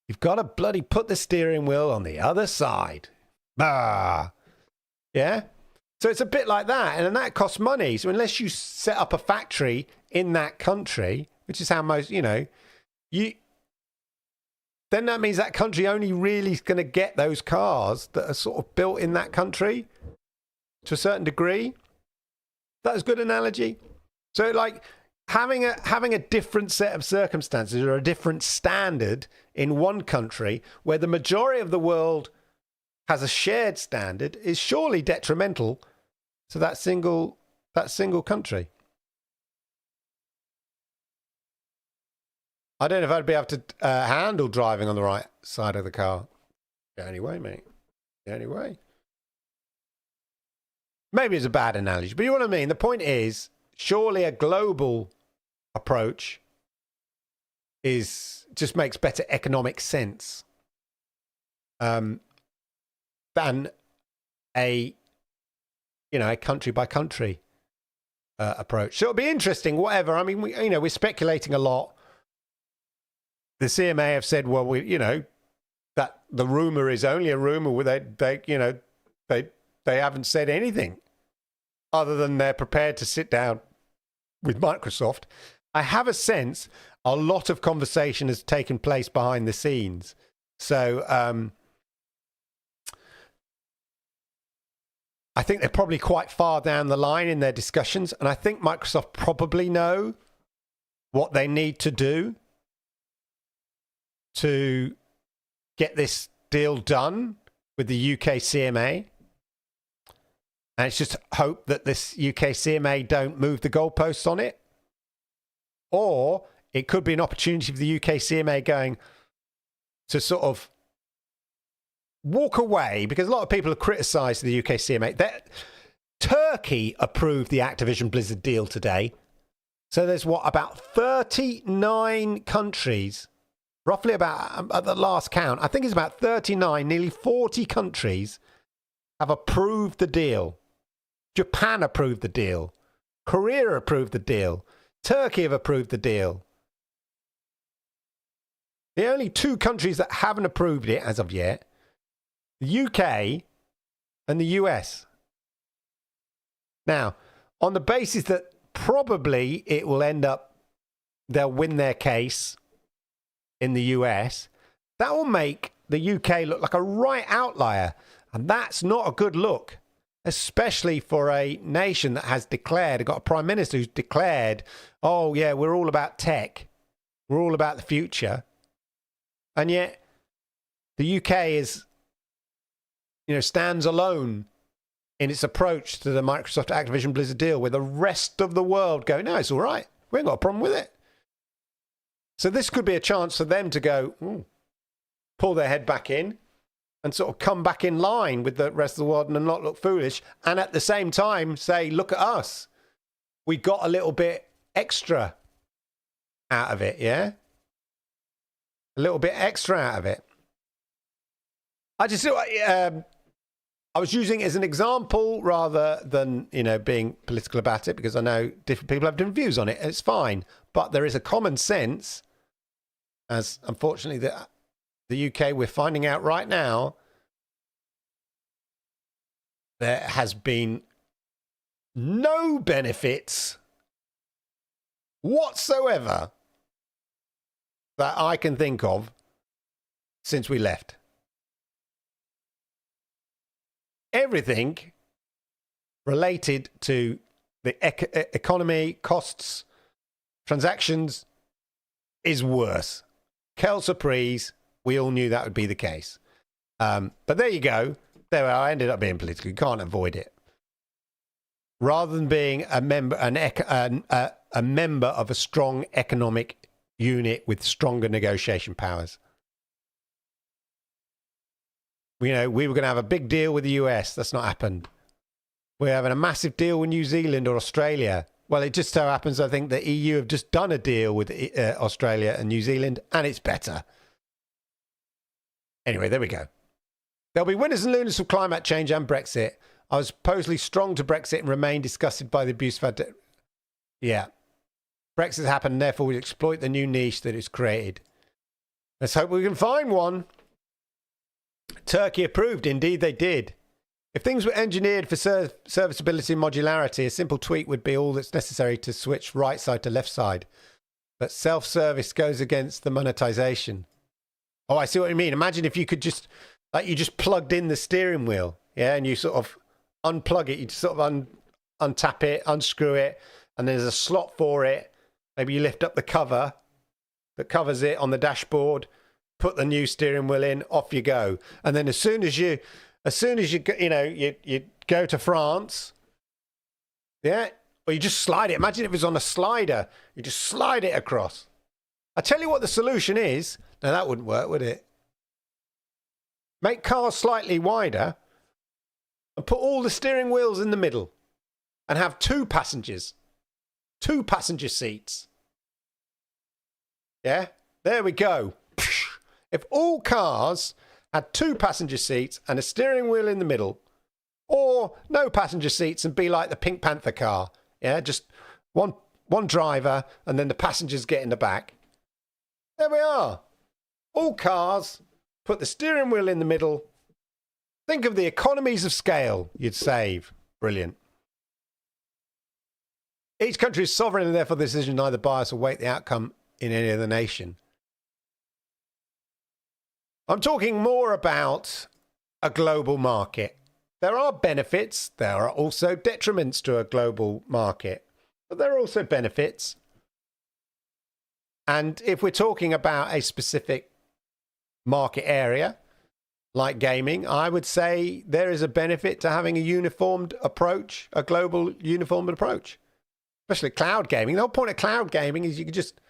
you've got to bloody put the steering wheel on the other side. Yeah? So it's a bit like that, and that costs money. So unless you set up a factory in that country, which is how most, then that means that country only really is going to get those cars that are sort of built in that country to a certain degree. That's a good analogy. So like having a different set of circumstances or a different standard in one country where the majority of the world has a shared standard is surely detrimental to that single country. I don't know if I'd be able to handle driving on the right side of the car. The only way, mate. The only way. Maybe it's a bad analogy, but you know what I mean? The point is, surely a global approach just makes better economic sense than a a country by country approach. So it'll be interesting. Whatever. I mean, we're speculating a lot. The CMA have said, well, that the rumor is only a rumor. Where they haven't said anything other than they're prepared to sit down with Microsoft. I have a sense a lot of conversation has taken place behind the scenes. So I think they're probably quite far down the line in their discussions. And I think Microsoft probably know what they need to do to get this deal done with the UK CMA. And it's just hope that this UK CMA don't move the goalposts on it. Or it could be an opportunity for the UK CMA going to sort of walk away, because a lot of people have criticised the UK CMA. Turkey approved the Activision Blizzard deal today. So there's about 39 countries, roughly about, at the last count, I think it's about 39, nearly 40 countries have approved the deal. Japan approved the deal. Korea approved the deal. Turkey have approved the deal. The only two countries that haven't approved it as of yet, the UK and the US. Now, on the basis that probably it will end up, they'll win their case in the US, that will make the UK look like a right outlier. And that's not a good look, especially for a nation that has declared, got a prime minister who's declared, oh yeah, we're all about tech. We're all about the future. And yet the UK is, stands alone in its approach to the Microsoft Activision Blizzard deal, where the rest of the world go, no, it's all right. We ain't got a problem with it. So this could be a chance for them to go, pull their head back in and sort of come back in line with the rest of the world and not look foolish. And at the same time say, look at us. We got a little bit extra out of it, yeah? A little bit extra out of it. I was using it as an example rather than, being political about it, because I know different people have different views on it. And it's fine. But there is a common sense, as unfortunately the UK, we're finding out right now, there has been no benefits whatsoever that I can think of since we left. Everything related to the economy, costs, transactions is worse. Quelle surprise. We all knew that would be the case. But there you go. There I ended up being political. You can't avoid it. Rather than being a member, a member of a strong economic unit with stronger negotiation powers. We were going to have a big deal with the US. That's not happened. We're having a massive deal with New Zealand or Australia. Well, it just so happens, I think the EU have just done a deal with Australia and New Zealand, and it's better. Anyway, there we go. There'll be winners and losers of climate change and Brexit. I was supposedly strong to Brexit and remain disgusted by the abuse of yeah. Brexit happened, and therefore we exploit the new niche that it's created. Let's hope we can find one. Turkey approved. Indeed, they did. If things were engineered for serviceability and modularity, a simple tweak would be all that's necessary to switch right side to left side. But self-service goes against the monetization. Oh, I see what you mean. Imagine if you could just, you just plugged in the steering wheel, yeah, and you sort of unplug it. You just sort of untap it, unscrew it, and there's a slot for it. Maybe you lift up the cover that covers it on the dashboard, put the new steering wheel in, off you go. And then as soon as you go to France, yeah, or you just slide it. Imagine if it was on a slider. You just slide it across. I tell you what the solution is. Now, that wouldn't work, would it? Make cars slightly wider and put all the steering wheels in the middle and have two passenger seats. Yeah, there we go. If all cars had two passenger seats and a steering wheel in the middle, Or no passenger seats and be like the Pink Panther car. Yeah, just one driver and then the passengers get in the back. There we are. All cars, put the steering wheel in the middle. Think of the economies of scale you'd save. Brilliant. Each country is sovereign and therefore the decision neither bias or weight the outcome in any other nation. I'm talking more about a global market. There are benefits. There are also detriments to a global market. But there are also benefits. And if we're talking about a specific market area, like gaming, I would say there is a benefit to having a uniformed approach, a global uniformed approach. Especially cloud gaming. The whole point of cloud gaming is you can just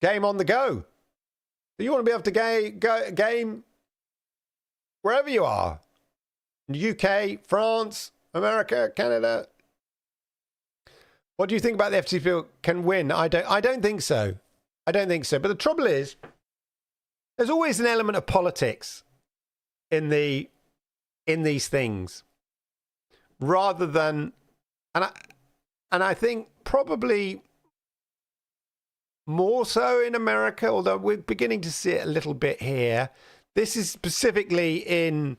game on the go. So you want to be able to game wherever you are. In the UK, France, America, Canada. What do you think about the FTC can win? I don't think so. I don't think so. But the trouble is, there's always an element of politics in these things, rather than, and I think probably more so in America, although we're beginning to see it a little bit here. This is specifically in,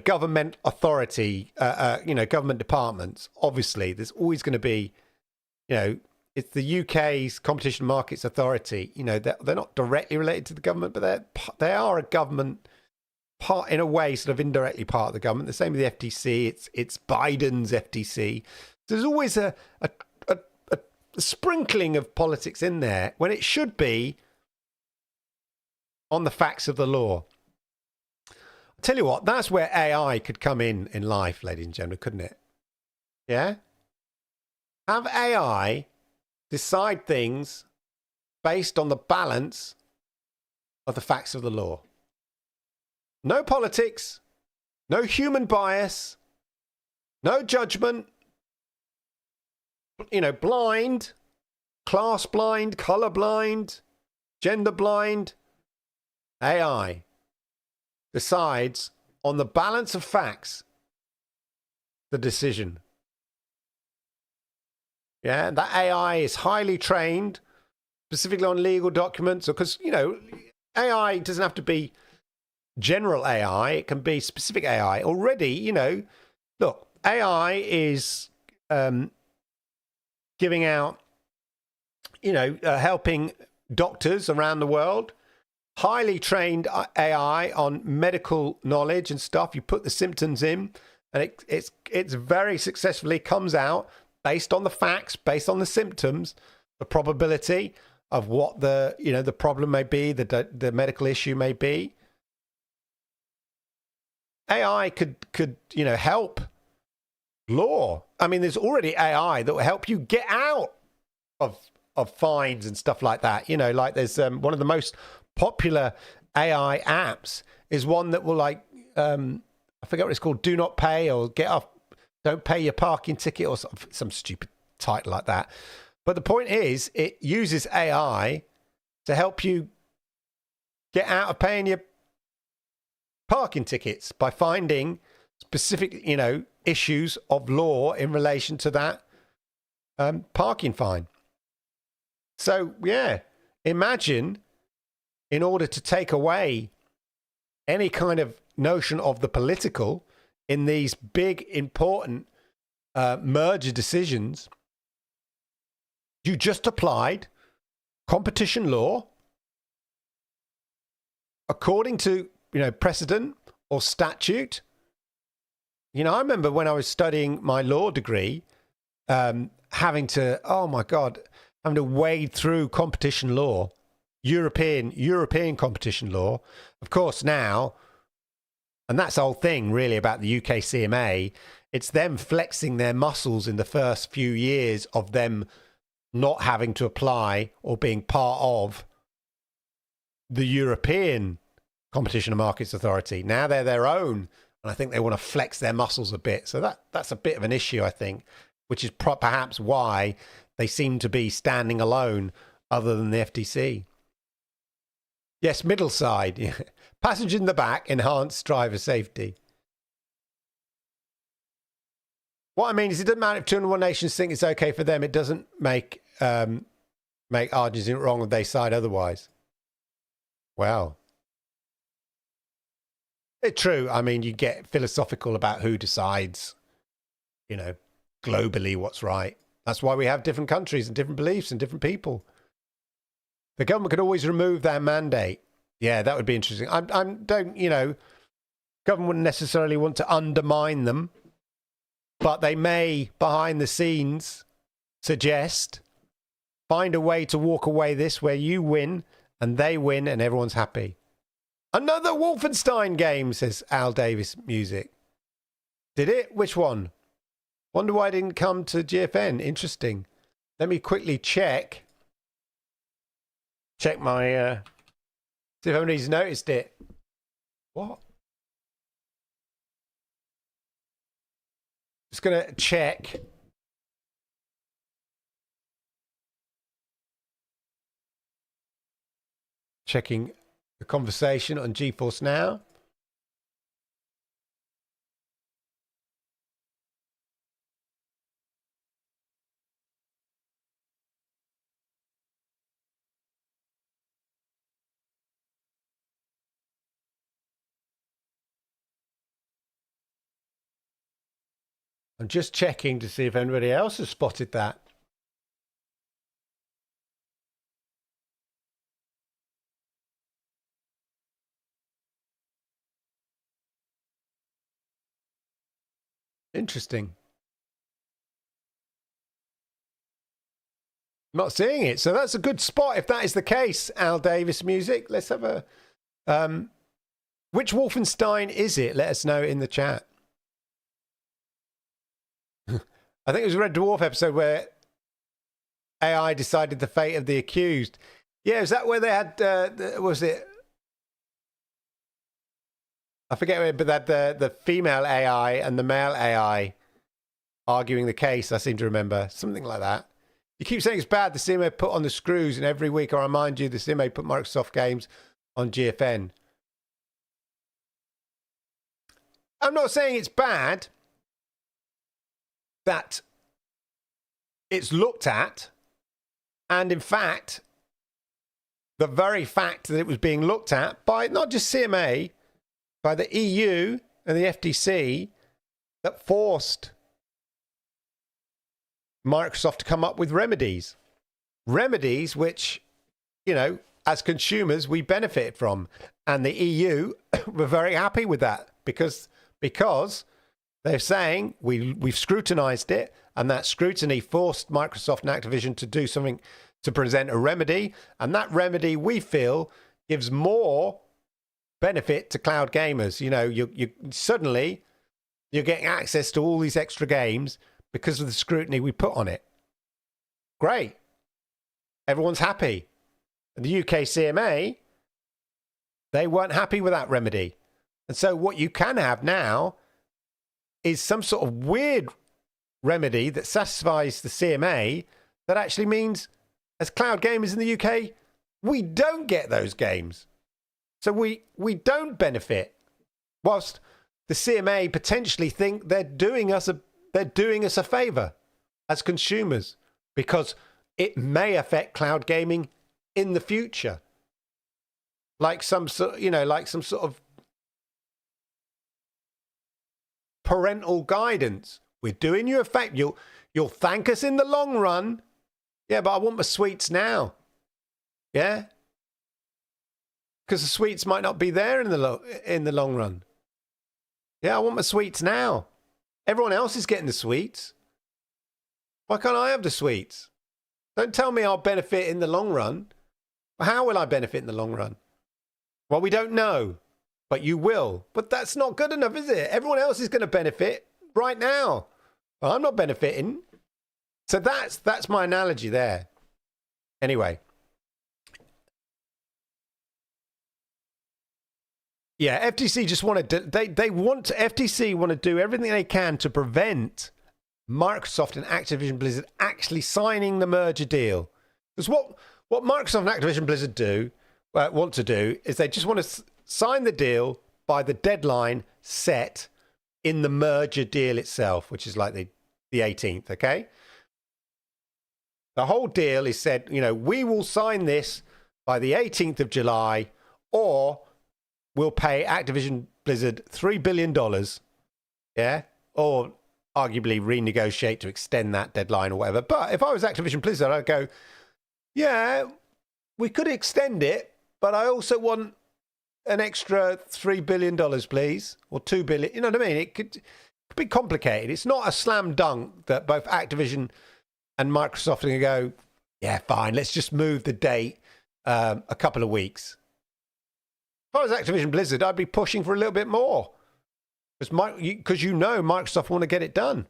government authority, government departments. Obviously, there's always going to be, it's the UK's Competition Markets Authority. They're not directly related to the government, but they are a government part, in a way, sort of indirectly part of the government. The same with the FTC. It's Biden's FTC. There's always a sprinkling of politics in there when it should be on the facts of the law. I'll tell you what, that's where AI could come in life, ladies and gentlemen, couldn't it? Yeah? Have AI decide things based on the balance of the facts of the law. No politics, no human bias, no judgment, blind, class blind, color blind, gender blind. AI decides on the balance of facts the decision. Yeah, that AI is highly trained, specifically on legal documents, because, AI doesn't have to be general AI. It can be specific AI. Already, look, AI is giving out, helping doctors around the world, highly trained AI on medical knowledge and stuff. You put the symptoms in, and it's very successfully comes out based on the facts, based on the symptoms, the probability of what the problem may be, the medical issue may be. AI could help law. I mean, there's already AI that will help you get out of fines and stuff like that. Like there's one of the most popular AI apps is one that will I forget what it's called, do not pay or get off, don't pay your parking ticket or some stupid title like that. But the point is, it uses AI to help you get out of paying your parking tickets by finding specific, issues of law in relation to that parking fine. So, yeah, imagine in order to take away any kind of notion of the political in these big, important merger decisions, you just applied competition law according to, precedent or statute. I remember when I was studying my law degree, having to wade through competition law, European competition law. Of course, now, and that's the whole thing really about the UK CMA, it's them flexing their muscles in the first few years of them not having to apply or being part of the European Competition and Markets Authority. Now they're their own, and I think they want to flex their muscles a bit. So that's a bit of an issue, I think, which is perhaps why they seem to be standing alone other than the FTC. Yes, middle side. Yeah. Passenger in the back, enhanced driver safety. What I mean is, it doesn't matter if 201 nations think it's okay for them. It doesn't make Argentina wrong if they side otherwise. Wow. It's true. I mean, you get philosophical about who decides, globally what's right. That's why we have different countries and different beliefs and different people. The government could always remove their mandate. Yeah, that would be interesting. Government wouldn't necessarily want to undermine them, but they may, behind the scenes, suggest, find a way to walk away this where you win and they win and everyone's happy. Another Wolfenstein game, says Al Davis Music. Did it? Which one? Wonder why it didn't come to GFN. Interesting. Let me quickly check my, see if anybody's noticed it. What? Just going to check. Checking the conversation on GeForce Now. I'm just checking to see if anybody else has spotted that. Interesting. Not seeing it. So that's a good spot if that is the case, Al Davis Music. Let's have a... which Wolfenstein is it? Let us know in the chat. I think it was a Red Dwarf episode where AI decided the fate of the accused. Yeah, is that where they had... was it... I forget where, but they had the female AI and the male AI arguing the case, I seem to remember. Something like that. You keep saying it's bad, the CMA put on the screws, and every week I remind you the CMA put Microsoft games on GFN. I'm not saying it's bad that it's looked at, and in fact, the very fact that it was being looked at by not just CMA, by the EU and the FTC, that forced Microsoft to come up with remedies which, as consumers, we benefit from. And the EU were very happy with that because they're saying we've scrutinized it, and that scrutiny forced Microsoft and Activision to do something to present a remedy. And that remedy, we feel, gives more benefit to cloud gamers. You suddenly you're getting access to all these extra games because of the scrutiny we put on it. Great. Everyone's happy. And the UK CMA, they weren't happy with that remedy. And so what you can have now is some sort of weird remedy that satisfies the CMA that actually means, as cloud gamers in the UK, we don't get those games. So we don't benefit, whilst the CMA potentially think they're doing us a favor as consumers, because it may affect cloud gaming in the future, like some sort of parental guidance. We're doing you a favor. You'll thank us in the long run. Yeah, but I want my sweets now. Yeah. Because the sweets might not be there in the long run. Yeah, I want my sweets now. Everyone else is getting the sweets. Why can't I have the sweets? Don't tell me I'll benefit in the long run. How will I benefit in the long run? Well, we don't know, but you will. But that's not good enough, is it? Everyone else is going to benefit right now. Well, I'm not benefiting. So that's my analogy there. Anyway. Yeah, FTC just want to FTC want to do everything they can to prevent Microsoft and Activision Blizzard actually signing the merger deal. Because what Microsoft and Activision Blizzard do, want to do is they just want to sign the deal by the deadline set in the merger deal itself, which is like the 18th, okay? The whole deal is said, we will sign this by the 18th of July, or we'll pay Activision Blizzard $3 billion, yeah? Or arguably renegotiate to extend that deadline or whatever. But if I was Activision Blizzard, I'd go, yeah, we could extend it, but I also want an extra $3 billion, please, or $2 billion. You know what I mean? It could be complicated. It's not a slam dunk that both Activision and Microsoft are going to go, yeah, fine, let's just move the date a couple of weeks. If I was Activision Blizzard, I'd be pushing for a little bit more. Because Microsoft want to get it done.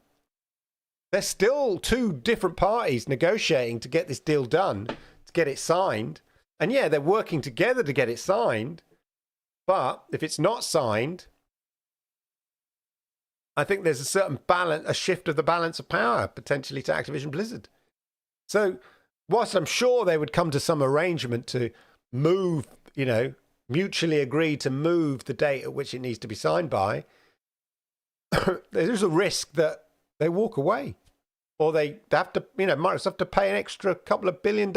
There's still two different parties negotiating to get this deal done, to get it signed. And yeah, they're working together to get it signed. But if it's not signed, I think there's a certain a shift of the balance of power potentially to Activision Blizzard. So whilst I'm sure they would come to some arrangement to move, mutually agree to move the date at which it needs to be signed by, there's a risk that they walk away, or they have to, Microsoft have to pay an extra couple of $2 billion.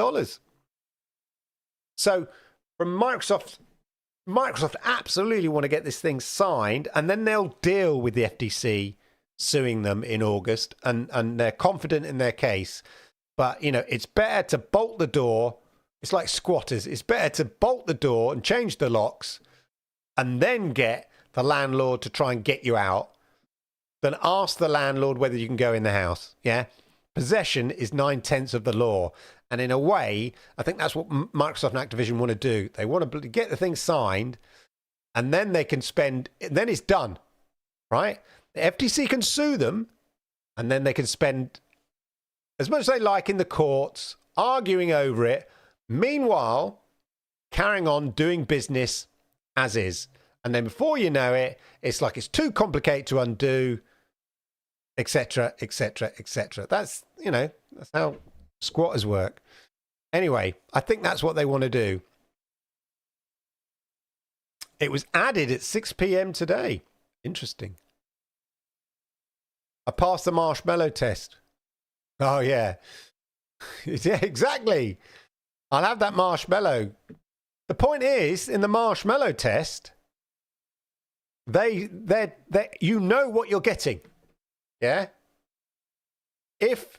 So from Microsoft absolutely want to get this thing signed, and then they'll deal with the FTC suing them in August, and they're confident in their case. But, it's better to bolt the door. It's like squatters. It's better to bolt the door and change the locks and then get the landlord to try and get you out than ask the landlord whether you can go in the house. Yeah. Possession is 9/10 of the law. And in a way, I think that's what Microsoft and Activision want to do. They want to get the thing signed, and then they can then it's done, right? The FTC can sue them, and then they can spend as much as they like in the courts, arguing over it. Meanwhile, carrying on doing business as is. And then before you know it, it's like it's too complicated to undo, etc., etc., etc. That's how squatters work. Anyway, I think that's what they want to do. It was added at 6 p.m. today. Interesting. I passed the marshmallow test. Oh, yeah. Yeah, exactly. I'll have that marshmallow. The point is, in the marshmallow test, you know what you're getting. Yeah? If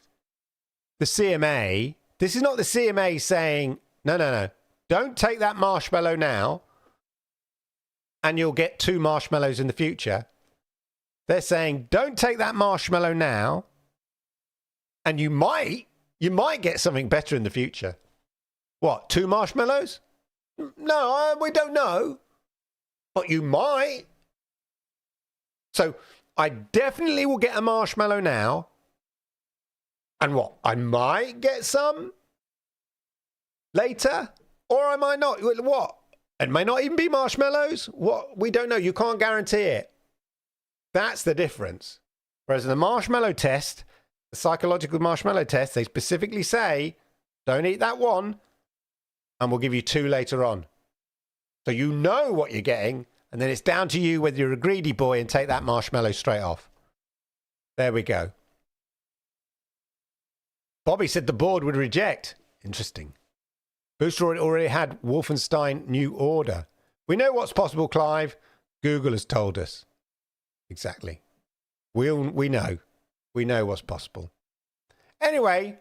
the CMA, this is not the CMA saying, no, don't take that marshmallow now and you'll get 2 marshmallows in the future. They're saying, don't take that marshmallow now and you might get something better in the future. What, 2 marshmallows? No, we don't know, but you might. So I definitely will get a marshmallow now. And what? I might get some later, or I might not. What? It may not even be marshmallows. What? We don't know. You can't guarantee it. That's the difference. Whereas in the marshmallow test, the psychological marshmallow test, they specifically say, don't eat that one, and we'll give you 2 later on. So you know what you're getting, and then it's down to you whether you're a greedy boy and take that marshmallow straight off. There we go. Bobby said the board would reject. Interesting. Booster already had Wolfenstein New Order. We know what's possible, Clive. Google has told us. Exactly. We know. We know what's possible. Anyway,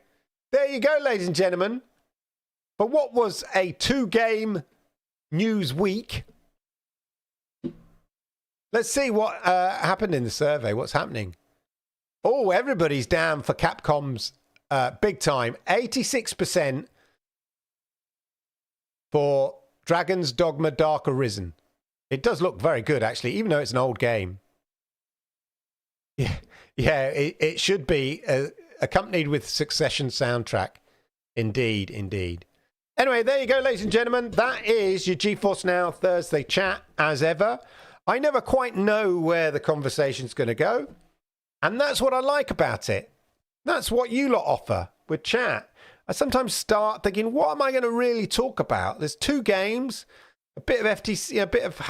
there you go, ladies and gentlemen. But what was a 2-game news week? Let's see what happened in the survey. What's happening? Oh, everybody's down for Capcom's big time. 86% for Dragon's Dogma Dark Arisen. It does look very good, actually, even though it's an old game. Yeah, it should be accompanied with Succession soundtrack. Indeed, indeed. Anyway, there you go, ladies and gentlemen. That is your GeForce Now Thursday chat, as ever. I never quite know where the conversation's going to go. And that's what I like about it. That's what you lot offer with chat. I sometimes start thinking, what am I going to really talk about? There's 2 games, a bit of FTC, a bit of,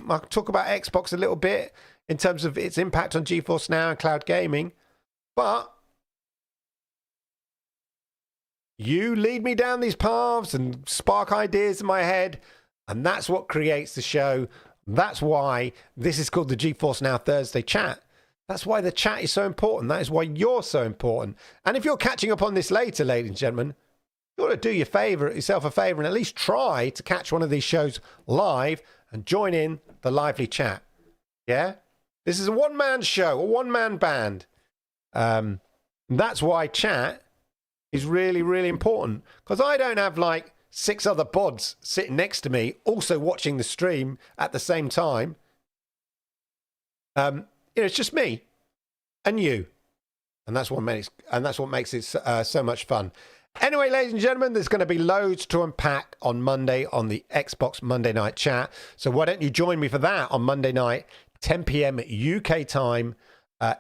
I'll talk about Xbox a little bit in terms of its impact on GeForce Now and cloud gaming. But you lead me down these paths and spark ideas in my head, and that's what creates the show. That's why this is called the GeForce Now Thursday chat. That's why the chat is so important. That is why you're so important. And if you're catching up on this later, ladies and gentlemen, you ought to do yourself a favor and at least try to catch one of these shows live and join in the lively chat. Yeah? This is a one-man show, a one-man band. That's why chat is really, really important. Because I don't have like 6 other bods sitting next to me also watching the stream at the same time. It's just me and you, and that's what makes it so much fun. Anyway, ladies and gentlemen, there's going to be loads to unpack on Monday on the Xbox Monday Night Chat. So why don't you join me for that on Monday night, 10 p.m. UK time.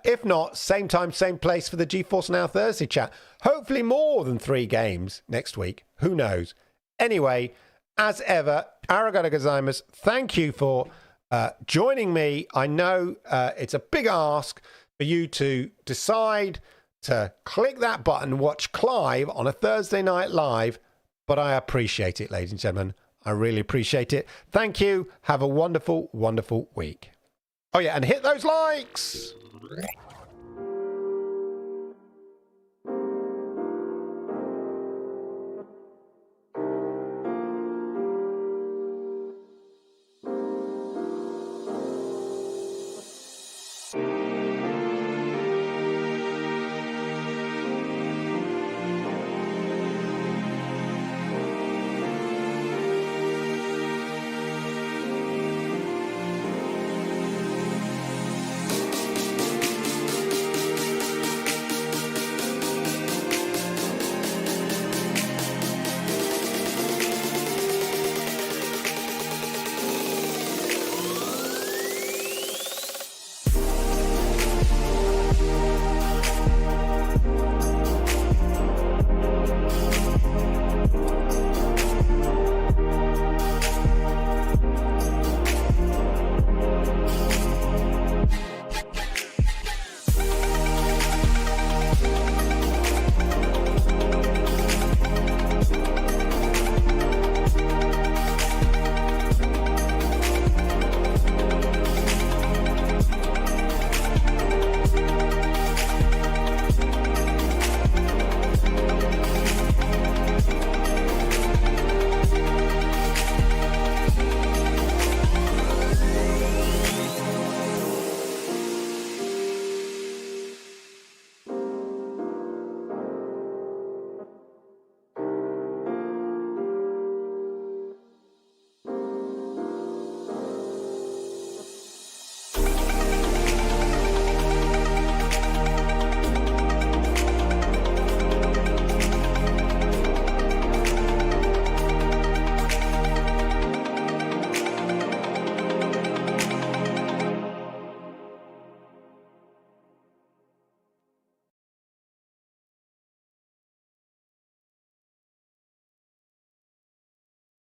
If not, same time, same place for the GeForce Now Thursday chat. Hopefully more than 3 games next week. Who knows? Anyway, as ever, arigato gozaimasu. Thank you for joining me. I know it's a big ask for you to decide to click that button, watch Clive on a Thursday night live, but I appreciate it, ladies and gentlemen. I really appreciate it. Thank you. Have a wonderful, wonderful week. Oh yeah, and hit those likes.